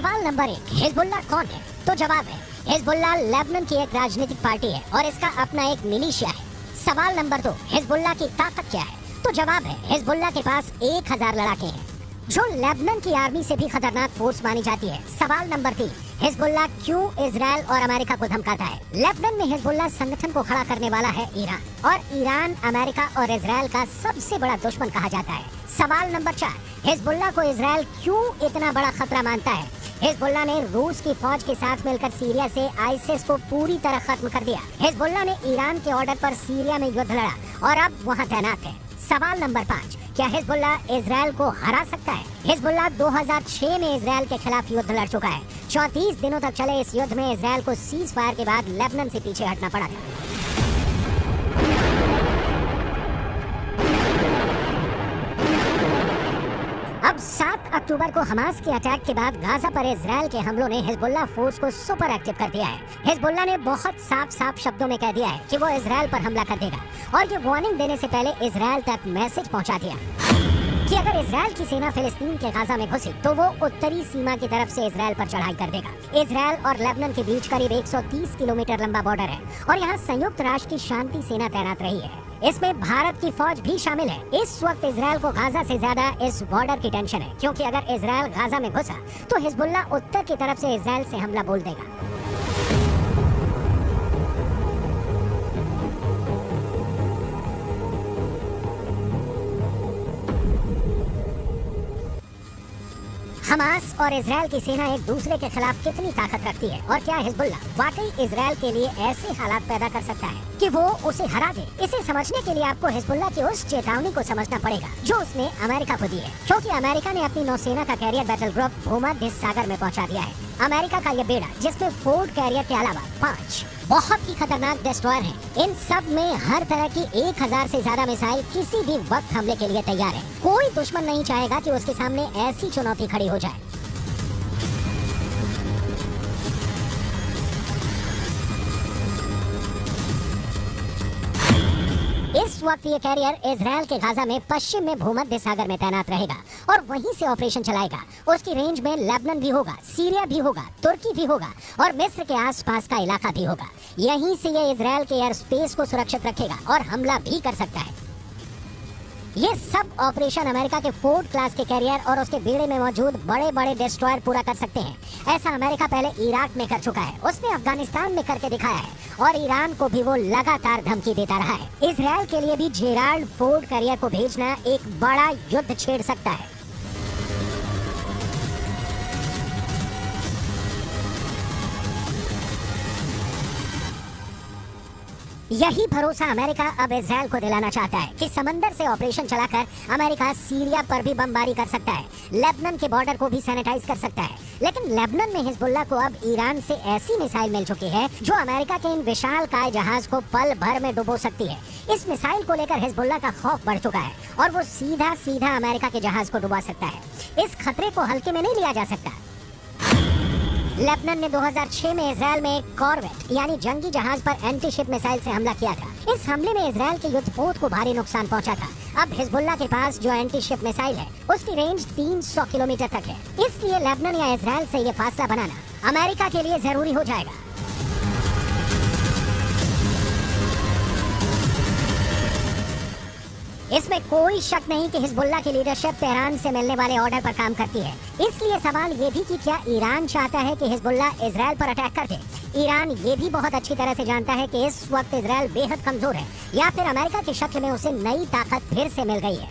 सवाल number 1, Hezbollah कौन है? तो जवाब है हिजबुल्लाह लेबनान की एक राजनीतिक पार्टी है और इसका अपना एक मिलिशिया है। सवाल नंबर 2, हिजबुल्लाह की ताकत क्या है? तो जवाब है हिजबुल्लाह के पास 1000 लड़ाके हैं जो लेबनान की आर्मी से भी खतरनाक फोर्स मानी जाती है। सवाल नंबर 3, हिजबुल्लाह क्यों इजराइल और अमेरिका को धमकाता है? लेबनान में हिजबुल्लाह संगठन को खड़ा करने वाला है ईरान, और ईरान अमेरिका और इजराइल का सबसे बड़ा दुश्मन कहा जाता है। सवाल नंबर 4, हिजबुल्लाह को इजराइल क्यों इतना बड़ा खतरा मानता है? हिजबुल्लाह ने रूस की फौज के साथ मिलकर सीरिया से आईसिस को पूरी तरह खत्म कर दिया। हिजबुल्लाह ने ईरान के ऑर्डर पर सीरिया में युद्ध लड़ा और अब वहां तैनात है। सवाल नंबर 5, क्या हिजबुल्लाह इजराइल को हरा सकता है? हिजबुल्लाह 2006 में इजराइल के खिलाफ युद्ध लड़ चुका है। 34 दिनों तक चले इस युद्ध में इजराइल को सीज फायर के बाद लेबनान से पीछे हटना पड़ा था। अब 7 अक्टूबर को हमास के अटैक के बाद गाजा पर इजराइल के हमलों ने हिजबुल्लाह फोर्स को सुपर एक्टिव कर दिया है। हिजबुल्लाह ने बहुत साफ शब्दों में कह दिया है कि वो इजराइल पर हमला कर देगा, और ये वार्निंग देने से पहले इजराइल तक मैसेज पहुंचा दिया कि अगर इजराइल की सेना फिलिस्तीन के गाजा में घुसी तो वो उत्तरी सीमा की तरफ से इजराइल पर चढ़ाई कर देगा। इजराइल और लेबनान के बीच करीब 130 किलोमीटर लंबा बॉर्डर है और यहाँ संयुक्त राष्ट्र की शांति सेना तैनात रही है। इसमें भारत की फौज भी शामिल है। इस वक्त इजराइल को गाजा से ज्यादा इस बॉर्डर की टेंशन है, क्योंकि अगर इजराइल गाजा में घुसा तो हिजबुल्लाह उत्तर की तरफ से इजराइल से हमला बोल देगा। हमास और इजराइल की सेना एक दूसरे के खिलाफ कितनी ताकत रखती है, और क्या हिजबुल्लाह वाकई इजराइल के लिए ऐसे हालात पैदा कर सकता है कि वो उसे हरा दे? इसे समझने के लिए आपको हिजबुल्लाह की उस चेतावनी को समझना पड़ेगा जो उसने अमेरिका को दी है, क्योंकि अमेरिका ने अपनी नौसेना का कैरियर बैटल ग्रुप भूमध्य सागर में पहुंचा दिया है। अमेरिका का ये बेड़ा, जिसमें फोर्ड कैरियर के अलावा 5 बहुत ही खतरनाक डिस्ट्रॉयर हैं। इन सब में हर तरह की 1000 से ज्यादा मिसाइल किसी भी वक्त हमले के लिए तैयार है। कोई दुश्मन नहीं चाहेगा कि उसके सामने ऐसी चुनौती खड़ी हो जाए। इस वक्त ये कैरियर इजराइल के गाजा में पश्चिम में भूमध्य सागर में तैनात रहेगा और वहीं से ऑपरेशन चलाएगा। उसकी रेंज में लेबनान भी होगा, सीरिया भी होगा, तुर्की भी होगा और मिस्र के आसपास का इलाका भी होगा। यहीं से ये इजराइल के एयर स्पेस को सुरक्षित रखेगा और हमला भी कर सकता है। ये सब ऑपरेशन अमेरिका के फोर्ड क्लास के कैरियर और उसके बेड़े में मौजूद बड़े बड़े डिस्ट्रॉयर पूरा कर सकते हैं। ऐसा अमेरिका पहले इराक में कर चुका है, उसने अफगानिस्तान में करके दिखाया है, और ईरान को भी वो लगातार धमकी देता रहा है। इजराइल के लिए भी जेराल्ड फोर्ड कैरियर को भेजना एक बड़ा युद्ध छेड़ सकता है। यही भरोसा अमेरिका अब इजराइल को दिलाना चाहता है कि समंदर से ऑपरेशन चलाकर अमेरिका सीरिया पर भी बमबारी कर सकता है, लेबनान के बॉर्डर को भी सैनिटाइज कर सकता है। लेकिन लेबनान में हिजबुल्लाह को अब ईरान से ऐसी मिसाइल मिल चुकी है जो अमेरिका के इन विशालकाय जहाज को पल भर में डुबो सकती है। इस मिसाइल को लेकर हिजबुल्लाह का खौफ बढ़ चुका है और वो सीधा सीधा अमेरिका के जहाज को डुबा सकता है। इस खतरे को हल्के में नहीं लिया जा सकता। लेबनान ने 2006 में इजराइल में एक कॉर्वेट यानी जंगी जहाज पर एंटी शिप मिसाइल से हमला किया था। इस हमले में इजराइल के युद्धपोत को भारी नुकसान पहुंचा था। अब हिजबुल्लाह के पास जो एंटी शिप मिसाइल है उसकी रेंज 300 किलोमीटर तक है, इसलिए लेबनान या इजराइल से ये फासला बनाना अमेरिका के लिए जरूरी हो जाएगा। इसमें कोई शक नहीं कि हिजबुल्लाह की लीडरशिप तेहरान से मिलने वाले ऑर्डर पर काम करती है। इसलिए सवाल ये भी कि क्या ईरान चाहता है कि हिजबुल्लाह इजराइल पर अटैक कर दे? ईरान ये भी बहुत अच्छी तरह से जानता है कि इस वक्त इजराइल बेहद कमजोर है, या फिर अमेरिका की शक्ल में उसे नई ताकत फिर से मिल गई है।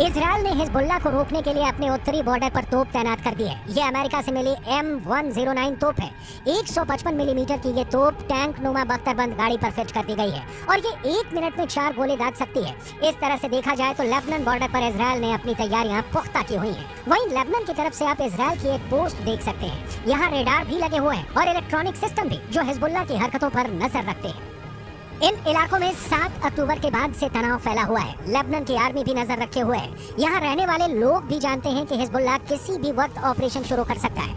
इजराइल ने हिजबुल्लाह को रोकने के लिए अपने उत्तरी बॉर्डर पर तोप तैनात कर दी है। ये अमेरिका से मिली M109 तोप है। 155 मिलीमीटर की ये तोप टैंक नुमा बख्तरबंद गाड़ी पर फिट कर दी गई है और ये 1 मिनट में 4 गोले दाग सकती है। इस तरह से देखा जाए तो लेबनान बॉर्डर पर इजराइल ने अपनी तैयारियां पुख्ता की हुई हैं। वहीं लेबनान की तरफ से आप इजराइल की एक पोस्ट देख सकते हैं। यहाँ रेडार भी लगे हुए हैं और इलेक्ट्रॉनिक सिस्टम भी जो हिजबुल्लाह की हरकतों पर नजर रखते हैं। इन इलाकों में 7 अक्टूबर के बाद से तनाव फैला हुआ है। लेबनान की आर्मी भी नजर रखे हुए है। यहाँ रहने वाले लोग भी जानते हैं कि हिजबुल्लाह किसी भी वक्त ऑपरेशन शुरू कर सकता है।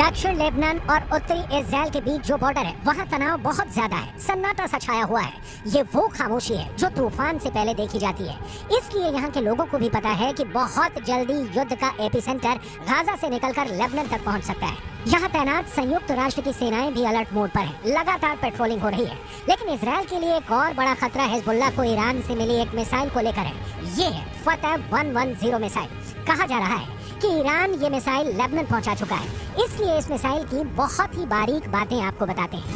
दक्षिण लेबनान और उत्तरी इजराइल के बीच जो बॉर्डर है वहाँ तनाव बहुत ज्यादा है। सन्नाटा सा छाया हुआ है। ये वो खामोशी है जो तूफान से पहले देखी जाती है। इसलिए यहाँ के लोगों को भी पता है कि बहुत जल्दी युद्ध का एपिसेंटर गाजा से निकलकर लेबनान तक पहुँच सकता है। यहाँ तैनात संयुक्त राष्ट्र की सेनाएं भी अलर्ट मोड पर हैं। लगातार पेट्रोलिंग हो रही है। लेकिन इजराइल के लिए एक और बड़ा खतरा हिजबुल्लाह को ईरान से मिली एक मिसाइल को लेकर है। ये है फतह 110 मिसाइल। कहा जा रहा है कि ईरान ये मिसाइल लेबनान पहुंचा चुका है। इसलिए इस मिसाइल की बहुत ही बारीक बातें आपको बताते हैं।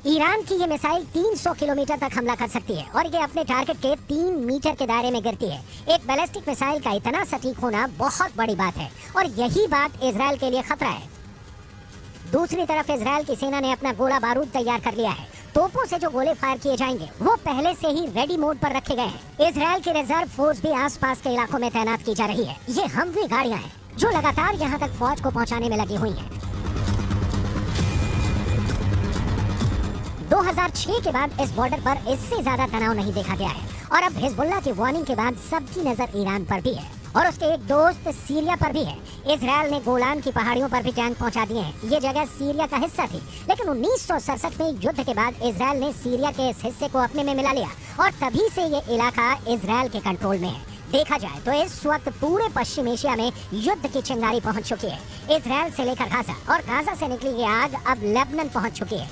ईरान की ये मिसाइल 300 किलोमीटर तक हमला कर सकती है और ये अपने टारगेट के 3 मीटर के दायरे में गिरती है। एक बैलिस्टिक मिसाइल का इतना सटीक होना बहुत बड़ी बात है और यही बात इजराइल के लिए खतरा है। दूसरी तरफ इजराइल की सेना ने अपना गोला बारूद तैयार कर लिया है। तोपों से जो गोले फायर किए जाएंगे वो पहले से ही रेडी मोड पर रखे गए हैं। इजराइल की रिजर्व फोर्स भी आसपास के इलाकों में तैनात की जा रही है। ये हमवी गाड़ियां हैं जो लगातार यहां तक फौज को पहुंचाने में लगी हुई हैं। 2006 के बाद इस बॉर्डर पर इससे ज्यादा तनाव नहीं देखा गया है और अब हिजबुल्लाह की वार्निंग के बाद सबकी नजर ईरान पर भी है और उसके एक दोस्त सीरिया पर भी है। इजराइल ने गोलान की पहाड़ियों पर भी टैंक पहुंचा दिए हैं। ये जगह सीरिया का हिस्सा थी, लेकिन 1967 में युद्ध के बाद इजराइल ने सीरिया के इस हिस्से को अपने में मिला लिया और तभी से ये इलाका इजराइल के कंट्रोल में है। देखा जाए तो इस वक्त पूरे पश्चिम एशिया में युद्ध की चिंगारी पहुंच चुकी है। इजराइल से लेकर गाजा और गाजा से निकली ये आग अब लेबनान पहुंच चुकी है।